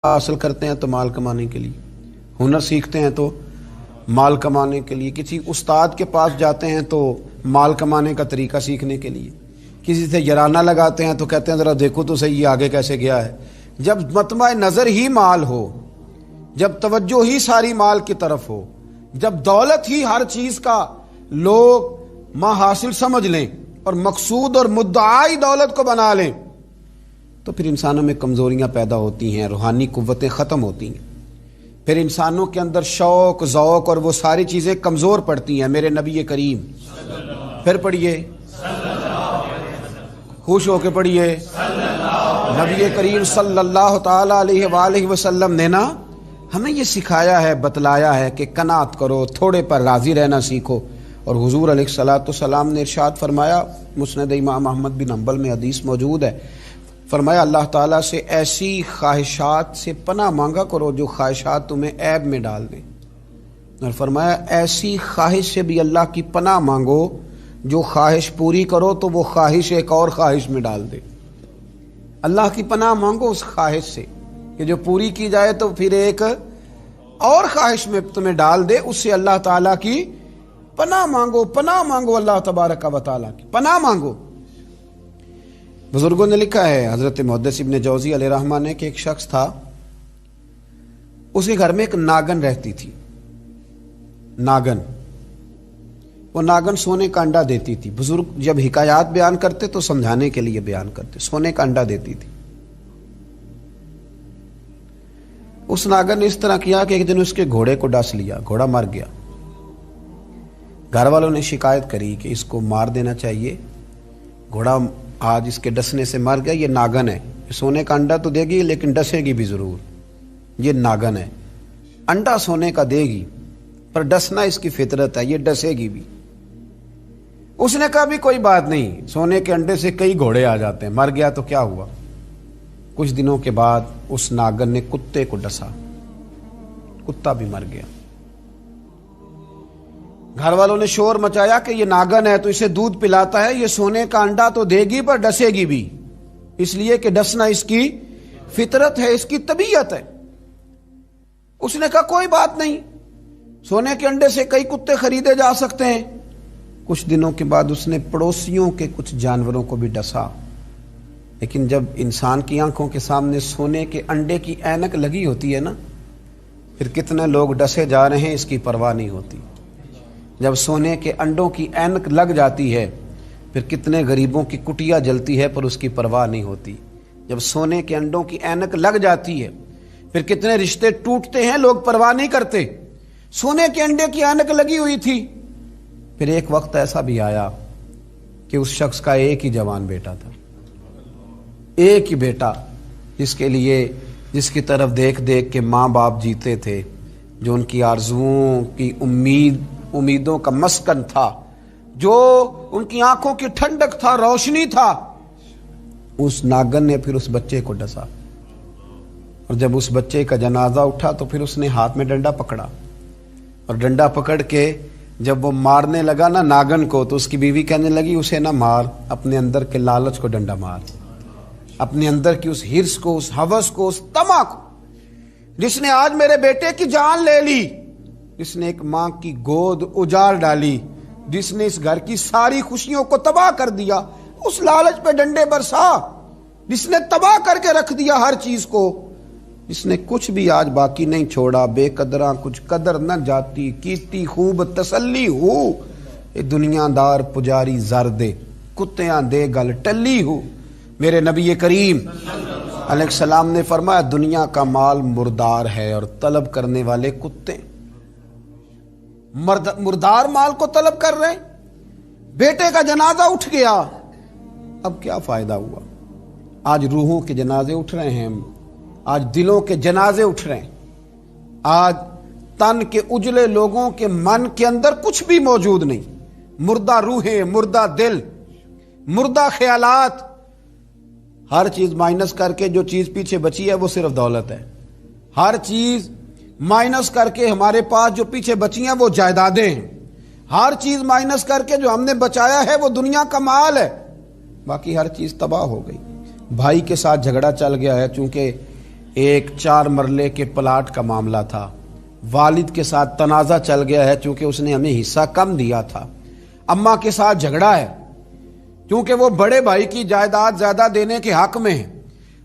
حاصل کرتے ہیں تو مال کمانے کے لیے، ہنر سیکھتے ہیں تو مال کمانے کے لیے، کسی استاد کے پاس جاتے ہیں تو مال کمانے کا طریقہ سیکھنے کے لیے، کسی سے یارانہ لگاتے ہیں تو کہتے ہیں ذرا دیکھو تو صحیح یہ آگے کیسے گیا ہے۔ جب مطمع نظر ہی مال ہو، جب توجہ ہی ساری مال کی طرف ہو، جب دولت ہی ہر چیز کا لوگ ما حاصل سمجھ لیں اور مقصود اور مدعائی دولت کو بنا لیں، تو پھر انسانوں میں کمزوریاں پیدا ہوتی ہیں، روحانی قوتیں ختم ہوتی ہیں، پھر انسانوں کے اندر شوق ذوق اور وہ ساری چیزیں کمزور پڑتی ہیں۔ میرے نبی کریم پھر پڑھیے، خوش ہو کے پڑھیے، نبی کریم صلی اللہ تعالی علیہ وآلہ وسلم نے نا ہمیں یہ سکھایا ہے، بتلایا ہے کہ قناعت کرو، تھوڑے پر راضی رہنا سیکھو۔ اور حضور علیہ الصلوۃ والسلام نے ارشاد فرمایا، مسند امام احمد بن حنبل میں حدیث موجود ہے، فرمایا اللہ تعالیٰ سے ایسی خواہشات سے پناہ مانگا کرو جو خواہشات تمہیں عیب میں ڈال دیں، اور فرمایا ایسی خواہش سے بھی اللہ کی پناہ مانگو جو خواہش پوری کرو تو وہ خواہش ایک اور خواہش میں ڈال دے۔ اللہ کی پناہ مانگو اس خواہش سے کہ جو پوری کی جائے تو پھر ایک اور خواہش میں تمہیں ڈال دے، اس سے اللہ تعالیٰ کی پناہ مانگو، پناہ مانگو، اللہ تبارک و تعالیٰ کی پناہ مانگو۔ بزرگوں نے لکھا ہے، حضرت محدث ابن جوزی علیہ رحمہ نے، کہ ایک شخص تھا، اس کے گھر میں ایک ناگن رہتی تھی۔ ناگن، وہ ناگن سونے کا انڈا دیتی تھی۔ بزرگ جب حکایات بیان کرتے تو سمجھانے کے لیے بیان کرتے، سونے کا انڈا دیتی تھی۔ اس ناگن نے اس طرح کیا کہ ایک دن اس کے گھوڑے کو ڈس لیا، گھوڑا مر گیا۔ گھر والوں نے شکایت کری کہ اس کو مار دینا چاہیے، گھوڑا آج اس کے ڈسنے سے مر گیا، یہ ناگن ہے، سونے کا انڈا تو دے گی لیکن ڈسے گی بھی ضرور، یہ ناگن ہے، انڈا سونے کا دے گی پر ڈسنا اس کی فطرت ہے، یہ ڈسے گی بھی۔ اس نے کہا بھی کوئی بات نہیں، سونے کے انڈے سے کئی گھوڑے آ جاتے ہیں، مر گیا تو کیا ہوا۔ کچھ دنوں کے بعد اس ناگن نے کتے کو ڈسا، کتا بھی مر گیا۔ گھر والوں نے شور مچایا کہ یہ ناگن ہے تو اسے دودھ پلاتا ہے، یہ سونے کا انڈا تو دے گی پر ڈسے گی بھی، اس لیے کہ ڈسنا اس کی فطرت ہے، اس کی طبیعت ہے۔ اس نے کہا کوئی بات نہیں، سونے کے انڈے سے کئی کتے خریدے جا سکتے ہیں۔ کچھ دنوں کے بعد اس نے پڑوسیوں کے کچھ جانوروں کو بھی ڈسا، لیکن جب انسان کی آنکھوں کے سامنے سونے کے انڈے کی اینک لگی ہوتی ہے نا، پھر کتنے لوگ ڈسے جا رہے ہیں اس کی پرواہ نہیں ہوتی۔ جب سونے کے انڈوں کی اینک لگ جاتی ہے پھر کتنے غریبوں کی کٹیا جلتی ہے پر اس کی پرواہ نہیں ہوتی۔ جب سونے کے انڈوں کی اینک لگ جاتی ہے پھر کتنے رشتے ٹوٹتے ہیں، لوگ پرواہ نہیں کرتے۔ سونے کے انڈے کی اینک لگی ہوئی تھی۔ پھر ایک وقت ایسا بھی آیا کہ اس شخص کا ایک ہی جوان بیٹا تھا، ایک ہی بیٹا، جس کی طرف دیکھ دیکھ کے ماں باپ جیتے تھے، جو ان کی آرزوؤں کی امیدوں کا مسکن تھا، جو ان کی آنکھوں کی ٹھنڈک تھا، روشنی تھا۔ اس ناگن نے پھر اس بچے کو ڈسا، اور جب اس بچے کا جنازہ اٹھا تو پھر اس نے ہاتھ میں ڈنڈا پکڑا، اور ڈنڈا پکڑ کے جب وہ مارنے لگا نا ناگن کو، تو اس کی بیوی کہنے لگی اسے نہ مار، اپنے اندر کے لالچ کو ڈنڈا مار، اپنے اندر کی اس ہرس کو، اس ہوس کو، اس طمع کو، جس نے آج میرے بیٹے کی جان لے لی، جس نے ایک ماں کی گود اجاڑ ڈالی، جس نے اس گھر کی ساری خوشیوں کو تباہ کر دیا، اس لالچ پہ ڈنڈے برسا، جس نے تباہ کر کے رکھ دیا ہر چیز کو، جس نے کچھ بھی آج باقی نہیں چھوڑا، بے قدراں کچھ قدر نہ جاتی، کیتی خوب تسلی ہو، اے دنیا دار پجاری زر دے، کتیاں دے گل ٹلی ہو۔ میرے نبی کریم علیہ السلام نے فرمایا دنیا کا مال مردار ہے اور طلب کرنے والے کتے، مردار مال کو طلب کر رہے ہیں۔ بیٹے کا جنازہ اٹھ گیا، اب کیا فائدہ ہوا؟ آج روحوں کے جنازے اٹھ رہے ہیں، آج دلوں کے جنازے اٹھ رہے ہیں، آج تن کے اجلے لوگوں کے من کے اندر کچھ بھی موجود نہیں، مردہ روحیں، مردہ دل، مردہ خیالات، ہر چیز مائنس کر کے جو چیز پیچھے بچی ہے وہ صرف دولت ہے، ہر چیز مائنس کر کے ہمارے پاس جو پیچھے بچی ہیں وہ جائیدادیں ہیں، ہر چیز مائنس کر کے جو ہم نے بچایا ہے وہ دنیا کا مال ہے، باقی ہر چیز تباہ ہو گئی۔ بھائی کے ساتھ جھگڑا چل گیا ہے، چونکہ ایک 4 مرلے کے پلاٹ کا معاملہ تھا، والد کے ساتھ تنازع چل گیا ہے چونکہ اس نے ہمیں حصہ کم دیا تھا، اماں کے ساتھ جھگڑا ہے کیونکہ وہ بڑے بھائی کی جائیداد زیادہ دینے کے حق میں ہے،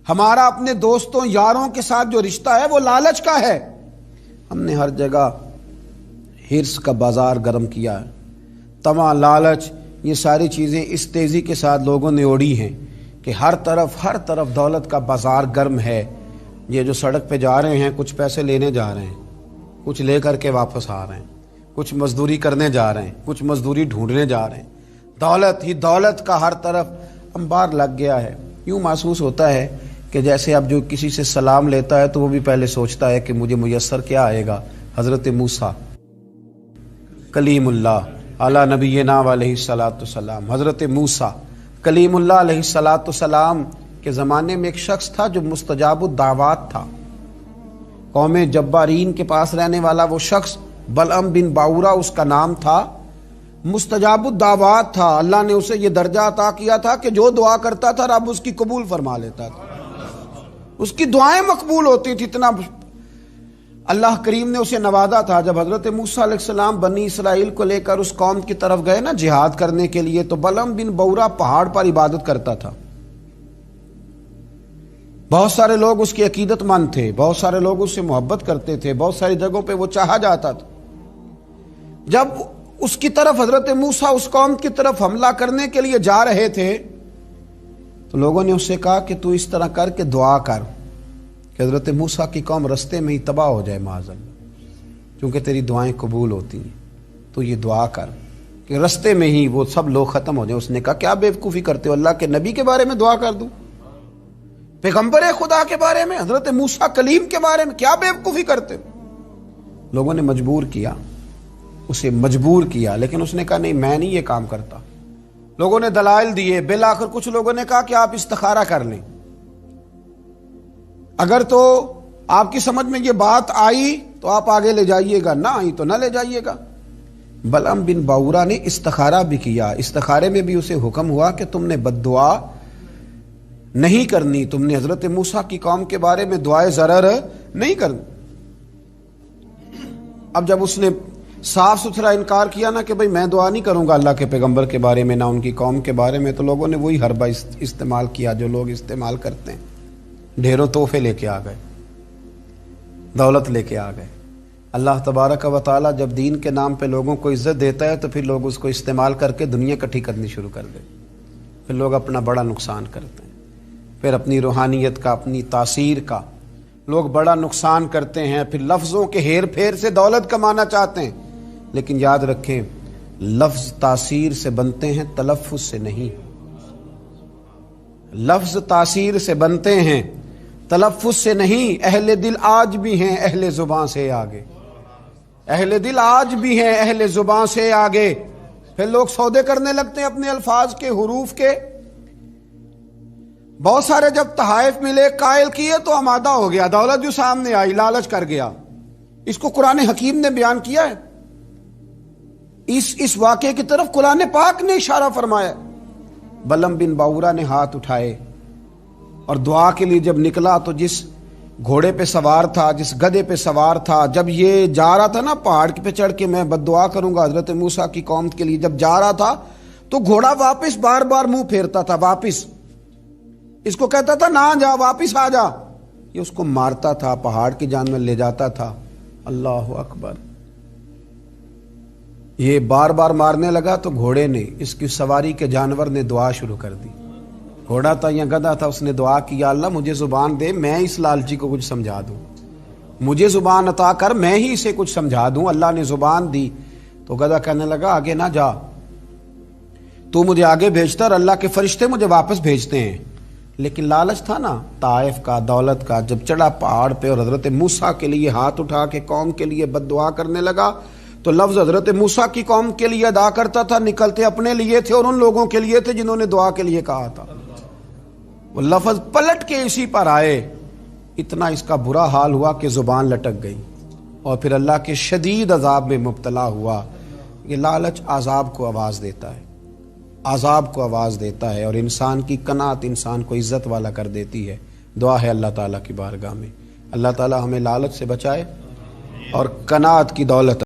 ہمارا اپنے دوستوں یاروں کے ساتھ جو رشتہ ہے وہ لالچ کا ہے۔ ہم نے ہر جگہ ہرس کا بازار گرم کیا ہے، طمع، لالچ، یہ ساری چیزیں اس تیزی کے ساتھ لوگوں نے اوڑھی ہیں کہ ہر طرف دولت کا بازار گرم ہے۔ یہ جو سڑک پہ جا رہے ہیں کچھ پیسے لینے جا رہے ہیں، کچھ لے کر کے واپس آ رہے ہیں، کچھ مزدوری کرنے جا رہے ہیں، کچھ مزدوری ڈھونڈنے جا رہے ہیں، دولت ہی دولت کا ہر طرف انبار لگ گیا ہے۔ یوں محسوس ہوتا ہے کہ جیسے اب جو کسی سے سلام لیتا ہے تو وہ بھی پہلے سوچتا ہے کہ مجھے میسر کیا آئے گا۔ حضرت موسیٰ کلیم اللہ علی نبینا علیہ الصلاۃ والسلام، حضرت موسیٰ کلیم اللہ علیہ الصلاۃ والسلام کے زمانے میں ایک شخص تھا جو مستجاب الدعوات تھا، قوم جبارین کے پاس رہنے والا وہ شخص بلعم بن باورا اس کا نام تھا، مستجاب الدعوات تھا۔ اللہ نے اسے یہ درجہ عطا کیا تھا کہ جو دعا کرتا تھا رب اس کی قبول فرما لیتا تھا، اس کی دعائیں مقبول ہوتی تھی، اتنا اللہ کریم نے اسے نوازا تھا۔ جب حضرت موسیٰ علیہ السلام بنی اسرائیل کو لے کر اس قوم کی طرف گئے نا جہاد کرنے کے لیے، تو بلعم بن باورا پہاڑ پر عبادت کرتا تھا۔ بہت سارے لوگ اس کی عقیدت مند تھے، بہت سارے لوگ اس سے محبت کرتے تھے، بہت ساری جگہوں پہ وہ چاہا جاتا تھا۔ جب اس کی طرف حضرت موسیٰ اس قوم کی طرف حملہ کرنے کے لیے جا رہے تھے تو لوگوں نے اس سے کہا کہ تو اس طرح کر کے دعا کر کہ حضرت موسیٰ کی قوم رستے میں ہی تباہ ہو جائے معاذ اللہ، کیونکہ تیری دعائیں قبول ہوتی ہیں، تو یہ دعا کر کہ رستے میں ہی وہ سب لوگ ختم ہو جائیں۔ اس نے کہا کیا بیوقوفی کرتے ہو، اللہ کے نبی کے بارے میں دعا کر دوں، پیغمبر خدا کے بارے میں، حضرت موسیٰ کلیم کے بارے میں کیا بیوقوفی کرتے ہو؟ لوگوں نے مجبور کیا، اسے مجبور کیا، لیکن اس نے کہا نہیں میں نہیں یہ کام کرتا۔ لوگوں نے دلائل دیے، بالآخر کچھ لوگوں نے کہا کہ آپ استخارہ کر لیں، اگر تو آپ کی سمجھ میں یہ بات آئی تو آپ آگے لے جائیے گا، نہ آئی تو نہ لے جائیے گا۔ بلعم بن باورا نے استخارہ بھی کیا، استخارے میں بھی اسے حکم ہوا کہ تم نے بد دعا نہیں کرنی، تم نے حضرت موسیٰ کی قوم کے بارے میں دعائے ضرر نہیں کرنی۔ اب جب اس نے صاف ستھرا انکار کیا نا کہ بھئی میں دعا نہیں کروں گا اللہ کے پیغمبر کے بارے میں، نہ ان کی قوم کے بارے میں، تو لوگوں نے وہی حربہ استعمال کیا جو لوگ استعمال کرتے ہیں، ڈھیروں تحفے لے کے آ گئے، دولت لے کے آ گئے۔ اللہ تبارک و تعالیٰ جب دین کے نام پہ لوگوں کو عزت دیتا ہے تو پھر لوگ اس کو استعمال کر کے دنیا اکٹھی کرنی شروع کر دیں، پھر لوگ اپنا بڑا نقصان کرتے ہیں، پھر اپنی روحانیت کا، اپنی تاثیر کا لوگ بڑا نقصان کرتے ہیں، پھر لفظوں کے ہیر پھیر سے دولت کمانا چاہتے ہیں۔ لیکن یاد رکھیں لفظ تاثیر سے بنتے ہیں، تلفظ سے نہیں۔ لفظ تاثیر سے بنتے ہیں، تلفظ سے نہیں۔ اہل دل آج بھی ہیں اہل زباں سے آگے، اہل دل آج بھی ہیں اہل زباں سے آگے۔ پھر لوگ سودے کرنے لگتے ہیں اپنے الفاظ کے، حروف کے۔ بہت سارے جب تحائف ملے، قائل کیے تو آمادہ ہو گیا، دولت جو سامنے آئی لالچ کر گیا۔ اس کو قرآن حکیم نے بیان کیا ہے، اس واقعے کی طرف قرآن پاک نے اشارہ فرمایا۔ بلعم بن باورا نے ہاتھ اٹھائے اور دعا کے لیے جب نکلا تو جس گھوڑے پہ سوار تھا، جس گدھے پہ سوار تھا، جب یہ جا رہا تھا نا پہاڑ پہ چڑھ کے میں بد دعا کروں گا حضرت موسیٰ کی قوم کے لیے، جب جا رہا تھا تو گھوڑا واپس بار بار منہ پھیرتا تھا، واپس اس کو کہتا تھا نہ جا، واپس آ جا۔ یہ اس کو مارتا تھا، پہاڑ کی جانب لے جاتا تھا۔ اللہ اکبر۔ یہ بار بار مارنے لگا تو گھوڑے نے، اس کی سواری کے جانور نے دعا شروع کر دی۔ گھوڑا تھا یا گدھا تھا، اس نے دعا کی یا اللہ مجھے زبان دے، میں اس لالچی کو کچھ سمجھا دوں، مجھے زبان عطا کر، میں ہی اسے کچھ سمجھا دوں۔ اللہ نے زبان دی تو گدھا کہنے لگا آگے نہ جا، تو مجھے آگے بھیجتا اور اللہ کے فرشتے مجھے واپس بھیجتے ہیں۔ لیکن لالچ تھا نا طائف کا، دولت کا، جب چڑھا پہاڑ پہ اور حضرت موسیٰ کے لیے ہاتھ اٹھا کے قوم کے لیے بد دعا کرنے لگا تو لفظ حضرت موسیٰ کی قوم کے لیے ادا کرتا تھا، نکلتے اپنے لیے تھے اور ان لوگوں کے لیے تھے جنہوں نے دعا کے لیے کہا تھا۔ وہ لفظ پلٹ کے اسی پر آئے، اتنا اس کا برا حال ہوا کہ زبان لٹک گئی اور پھر اللہ کے شدید عذاب میں مبتلا ہوا۔ یہ لالچ عذاب کو آواز دیتا ہے، عذاب کو آواز دیتا ہے، اور انسان کی قناعت انسان کو عزت والا کر دیتی ہے۔ دعا ہے اللہ تعالیٰ کی بارگاہ میں، اللہ تعالیٰ ہمیں لالچ سے بچائے اور قناعت کی دولت